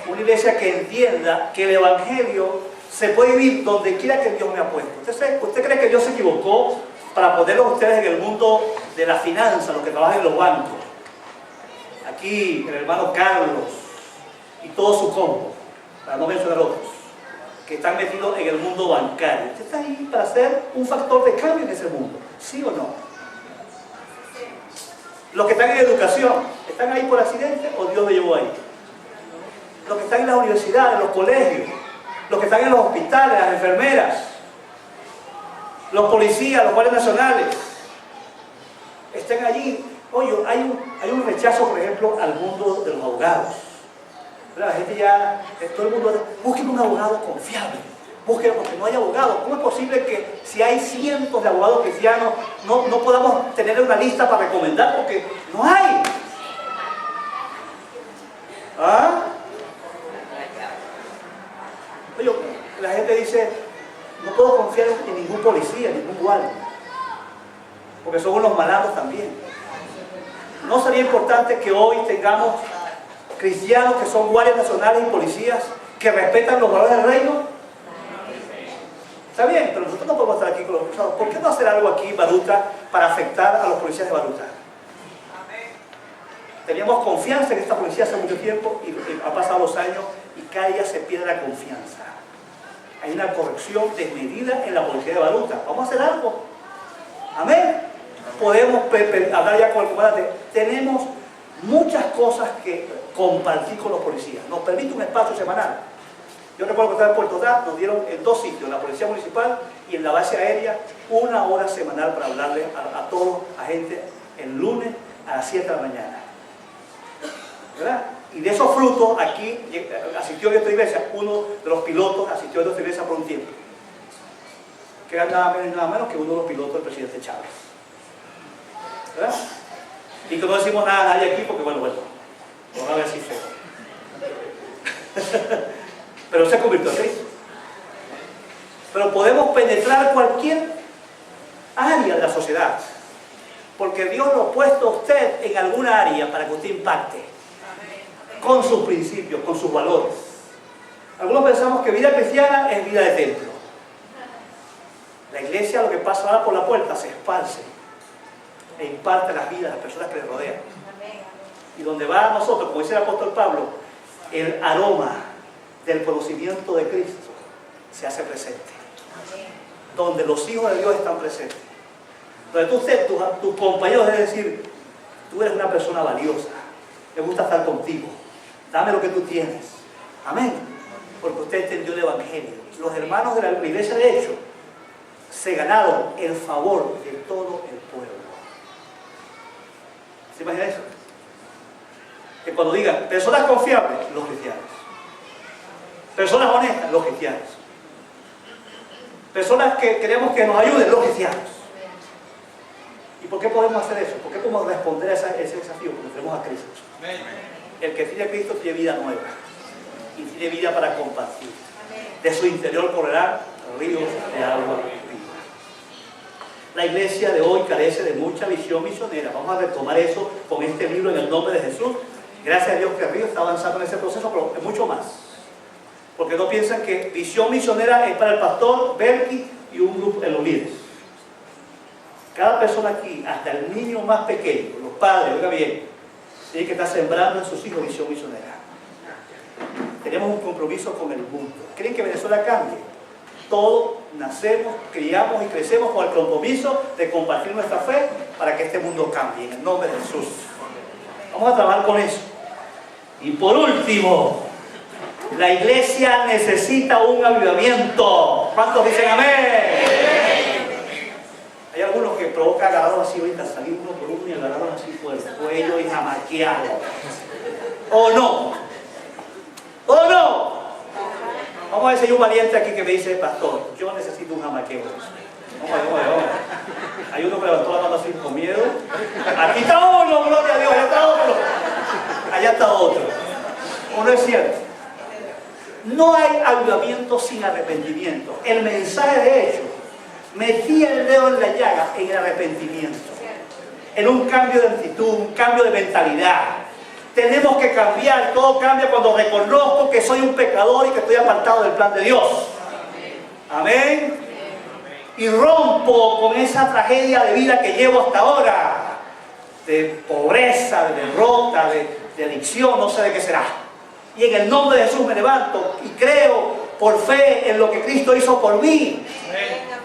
Una iglesia que entienda que el evangelio se puede vivir donde quiera que Dios me ha puesto. ¿Usted cree que Dios se equivocó para ponerlos ustedes en el mundo de la finanza, los que trabajan en los bancos? Aquí el hermano Carlos y todo su combo, para no mencionar otros, que están metidos en el mundo bancario. Usted está ahí para ser un factor de cambio en ese mundo, ¿sí o no? Los que están en educación, ¿están ahí por accidente o Dios me llevó ahí? Los que están en las universidades, en los colegios, los que están en los hospitales, las enfermeras, los policías, los guardias nacionales, están allí. Oye, hay un rechazo, por ejemplo, al mundo de los abogados. La gente ya, todo el mundo, busquen un abogado confiable, busquen, porque no hay abogados. ¿Cómo es posible que si hay cientos de abogados cristianos no podamos tener una lista para recomendar? Porque no hay. ¿Ah? Oye, la gente dice, no puedo confiar en ningún policía, en ningún guardia, porque son unos malandros también. ¿No sería importante que hoy tengamos cristianos que son guardias nacionales y policías que respetan los valores del reino? Está bien, pero nosotros no podemos estar aquí con los cruzados. ¿Por qué no hacer algo aquí en Baruta para afectar a los policías de Baruta? Teníamos confianza en esta policía hace mucho tiempo y han pasado los años y cada día se pierde la confianza. Hay una corrección desmedida en la policía de Baruta. Vamos a hacer algo. Amén. Podemos hablar ya con el comandante. Tenemos muchas cosas que compartir con los policías. Nos permite un espacio semanal. Yo recuerdo que estaba en Puerto Ordaz, nos dieron en 2 sitios, en la Policía Municipal y en la base aérea, 1 hora semanal para hablarle a todos los agentes el lunes a las 7 de la mañana. ¿Verdad? Y de esos frutos, aquí asistió a nuestra iglesia, uno de los pilotos asistió a nuestra iglesia por un tiempo. Que era nada menos que uno de los pilotos del presidente Chávez. ¿Verdad? Y que no decimos nada a nadie aquí porque, bueno, vamos a ver si fue. Pero se convirtió en Cristo. Pero podemos penetrar cualquier área de la sociedad, porque Dios lo ha puesto a usted en alguna área para que usted impacte con sus principios, con sus valores. Algunos pensamos que vida cristiana es vida de templo. La iglesia, lo que pasa por la puerta, se esparce e imparte las vidas a las personas que le rodean. Y donde va a nosotros, como dice el apóstol Pablo, el aroma del conocimiento de Cristo se hace presente. Donde los hijos de Dios están presentes. Donde tus compañeros deben decir, tú eres una persona valiosa, me gusta estar contigo, dame lo que tú tienes. Amén. Porque usted entendió el evangelio. Los hermanos de la iglesia de Hechos se ganaron el favor de todo el pueblo. imaginan eso? Que cuando digan personas confiables, los cristianos. Personas honestas, los cristianos. Personas que queremos que nos ayuden, los cristianos. ¿Y por qué podemos hacer eso? ¿Por qué podemos responder a ese desafío? Porque tenemos a Cristo. El que tiene a Cristo tiene vida nueva. Y tiene vida para compartir. De su interior correrán ríos de agua viva. La iglesia de hoy carece de mucha visión misionera. Vamos a retomar eso con este libro en el nombre de Jesús. Gracias a Dios que Río está avanzando en ese proceso, pero es mucho más. Porque no piensan que visión misionera es para el pastor, Berky y un grupo de los líderes. Cada persona aquí, hasta el niño más pequeño, los padres, oiga bien, tiene que estar sembrando en sus hijos visión misionera. Tenemos un compromiso con el mundo. ¿Creen que Venezuela cambie? Todos nacemos, criamos y crecemos con el compromiso de compartir nuestra fe para que este mundo cambie, en el nombre de Jesús. Vamos a trabajar con eso. Y por último, la iglesia necesita un avivamiento. ¿Cuántos dicen amén? Hay algunos que provocan agarrados así ahorita, salir uno por uno y agarrados así por el cuello y jamaqueados. ¿O no? ¿O no? Vamos a ver si hay un valiente aquí que me dice, pastor, yo necesito un jamaqueo. Vamos. Hay uno que levantó la mano así con miedo. Aquí está uno, gloria a Dios, allá está otro. Allá está otro. ¿O no es cierto? No hay avivamiento sin arrepentimiento. El mensaje de hecho metía el dedo en la llaga en el arrepentimiento, en un cambio de actitud, un cambio de mentalidad. Tenemos que cambiar, todo cambia cuando reconozco que soy un pecador y que estoy apartado del plan de Dios. Amén. Y rompo con esa tragedia de vida que llevo hasta ahora, de pobreza, de derrota, de adicción, no sé de qué será. Y en el nombre de Jesús me levanto y creo por fe en lo que Cristo hizo por mí.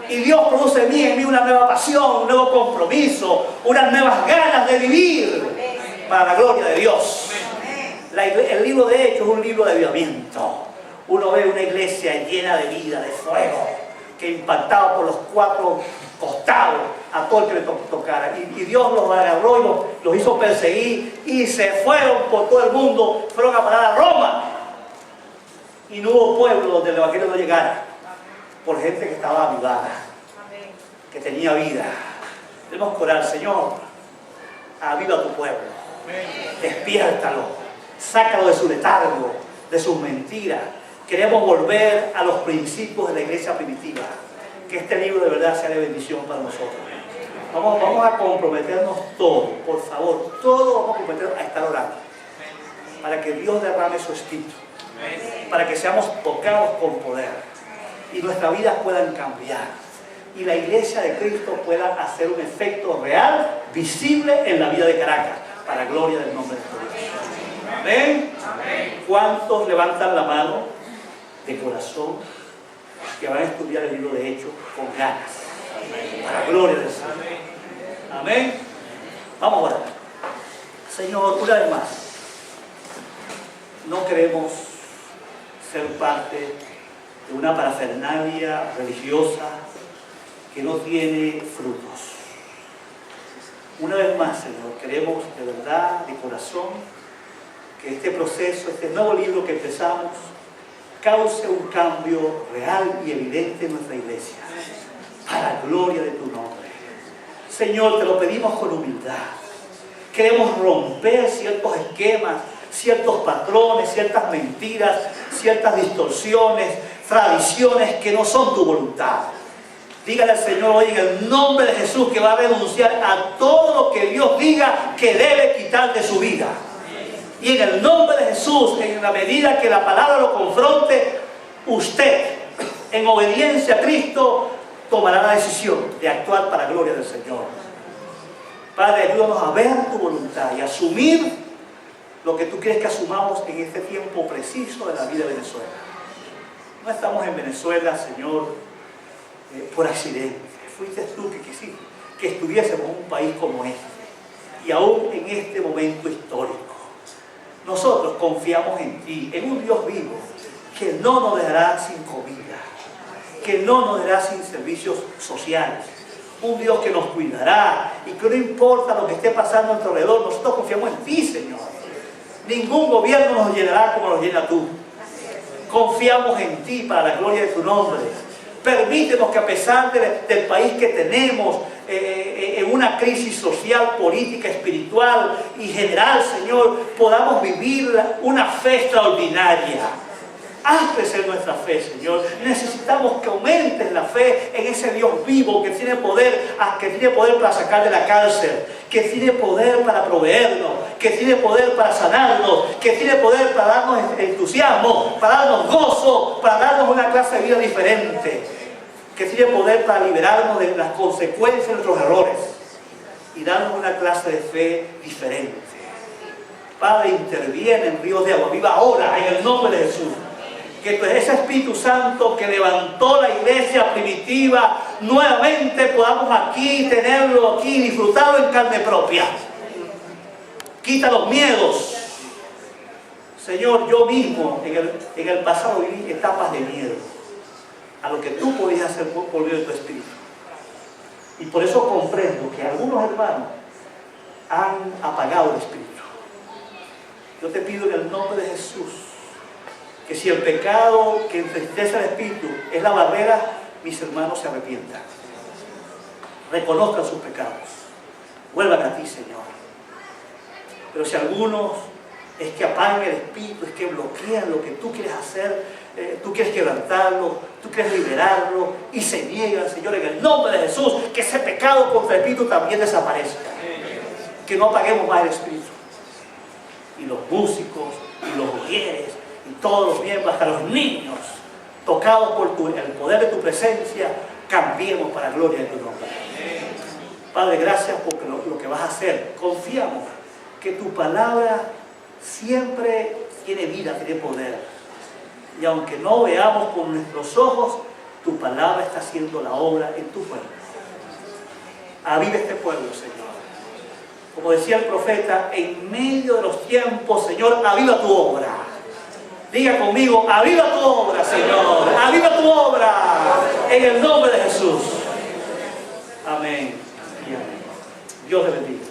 Y Dios produce en mí una nueva pasión, un nuevo compromiso, unas nuevas ganas de vivir para la gloria de Dios. El libro de Hechos es un libro de avivamiento. Uno ve una iglesia llena de vida, de fuego, que impactaba por los cuatro costados a todo el que le tocara. Y Dios los agarró y los hizo perseguir y se fueron por todo el mundo, fueron a parar a Roma. Y no hubo pueblo donde el evangelio no llegara, por gente que estaba avivada, que tenía vida. Tenemos que orar, Señor, aviva a tu pueblo, despiértalo, sácalo de su letargo, de sus mentiras. Queremos volver a los principios de la iglesia primitiva. Que este libro de verdad sea de bendición para nosotros. Vamos a comprometernos todos, por favor, todos vamos a comprometernos a estar orando, para que Dios derrame su espíritu, para que seamos tocados con poder y nuestras vidas puedan cambiar y la iglesia de Cristo pueda hacer un efecto real, visible en la vida de Caracas, para gloria del nombre de Dios. Amén. ¿Cuántos levantan la mano de corazón que van a estudiar el libro de Hechos con ganas? Para gloria del Señor. Amén. Vamos a orar. Señor, una vez más, no queremos ser parte de una parafernalia religiosa que no tiene frutos. Una vez más, Señor, queremos de verdad, de corazón, que este proceso, este nuevo libro que empezamos, cause un cambio real y evidente en nuestra iglesia, para la gloria de tu nombre. Señor, te lo pedimos con humildad. Queremos romper ciertos esquemas, ciertos patrones, ciertas mentiras, ciertas distorsiones, tradiciones que no son tu voluntad. Dígale al Señor hoy en el nombre de Jesús que va a renunciar a todo lo que Dios diga que debe quitar de su vida. Y en el nombre de Jesús, en la medida que la palabra lo confronte, usted, en obediencia a Cristo, tomará la decisión de actuar para la gloria del Señor. Padre, ayúdanos a ver tu voluntad y asumir lo que tú quieres que asumamos en este tiempo preciso de la vida de Venezuela. No estamos en Venezuela, Señor, por accidente. Fuiste tú que quisiste que estuviésemos en un país como este. Y aún en este momento histórico. Nosotros confiamos en ti, en un Dios vivo, que no nos dejará sin comida, que no nos dejará sin servicios sociales. Un Dios que nos cuidará y que no importa lo que esté pasando a nuestro alrededor, nosotros confiamos en ti, Señor. Ningún gobierno nos llenará como nos llena tú. Confiamos en ti para la gloria de tu nombre. Permítenos que a pesar del país que tenemos, en una crisis social, política, espiritual y general, Señor, podamos vivir una fe extraordinaria. Haz crecer nuestra fe, Señor. Necesitamos que aumentes la fe en ese Dios vivo que tiene poder para sacar de la cárcel, que tiene poder para proveernos, que tiene poder para sanarnos, que tiene poder para darnos entusiasmo, para darnos gozo, para darnos una clase de vida diferente, que tiene poder para liberarnos de las consecuencias de nuestros errores y darnos una clase de fe diferente. Padre, interviene en ríos de agua viva ahora, en el nombre de Jesús. Que ese Espíritu Santo que levantó la iglesia primitiva, nuevamente podamos tenerlo aquí, disfrutarlo en carne propia. Quita los miedos. Señor, yo mismo en el pasado viví etapas de miedo a lo que tú podías hacer por medio de tu Espíritu. Y por eso comprendo que algunos hermanos han apagado el Espíritu. Yo te pido en el nombre de Jesús, que si el pecado que entristece al Espíritu es la barrera, mis hermanos se arrepientan, reconozcan sus pecados, vuelvan a ti, Señor. Pero si algunos es que apagan el Espíritu, es que bloquean lo que tú quieres hacer, tú quieres quebrantarlo, tú quieres liberarlo y se niegan, Señor, en el nombre de Jesús, que ese pecado contra el Espíritu también desaparezca, que no apaguemos más el Espíritu. Y los músicos y los mujeres y todos los miembros, hasta los niños, tocados por el poder de tu presencia, cambiemos para la gloria de tu nombre. Padre, gracias por lo que vas a hacer. Confiamos que tu palabra siempre tiene vida, tiene poder. Y aunque no veamos con nuestros ojos, tu palabra está haciendo la obra en tu pueblo. Aviva este pueblo, Señor. Como decía el profeta, en medio de los tiempos, Señor, aviva tu obra. Diga conmigo, aviva tu obra, Señor. Aviva tu obra. En el nombre de Jesús. Amén. Y amén. Dios te bendiga.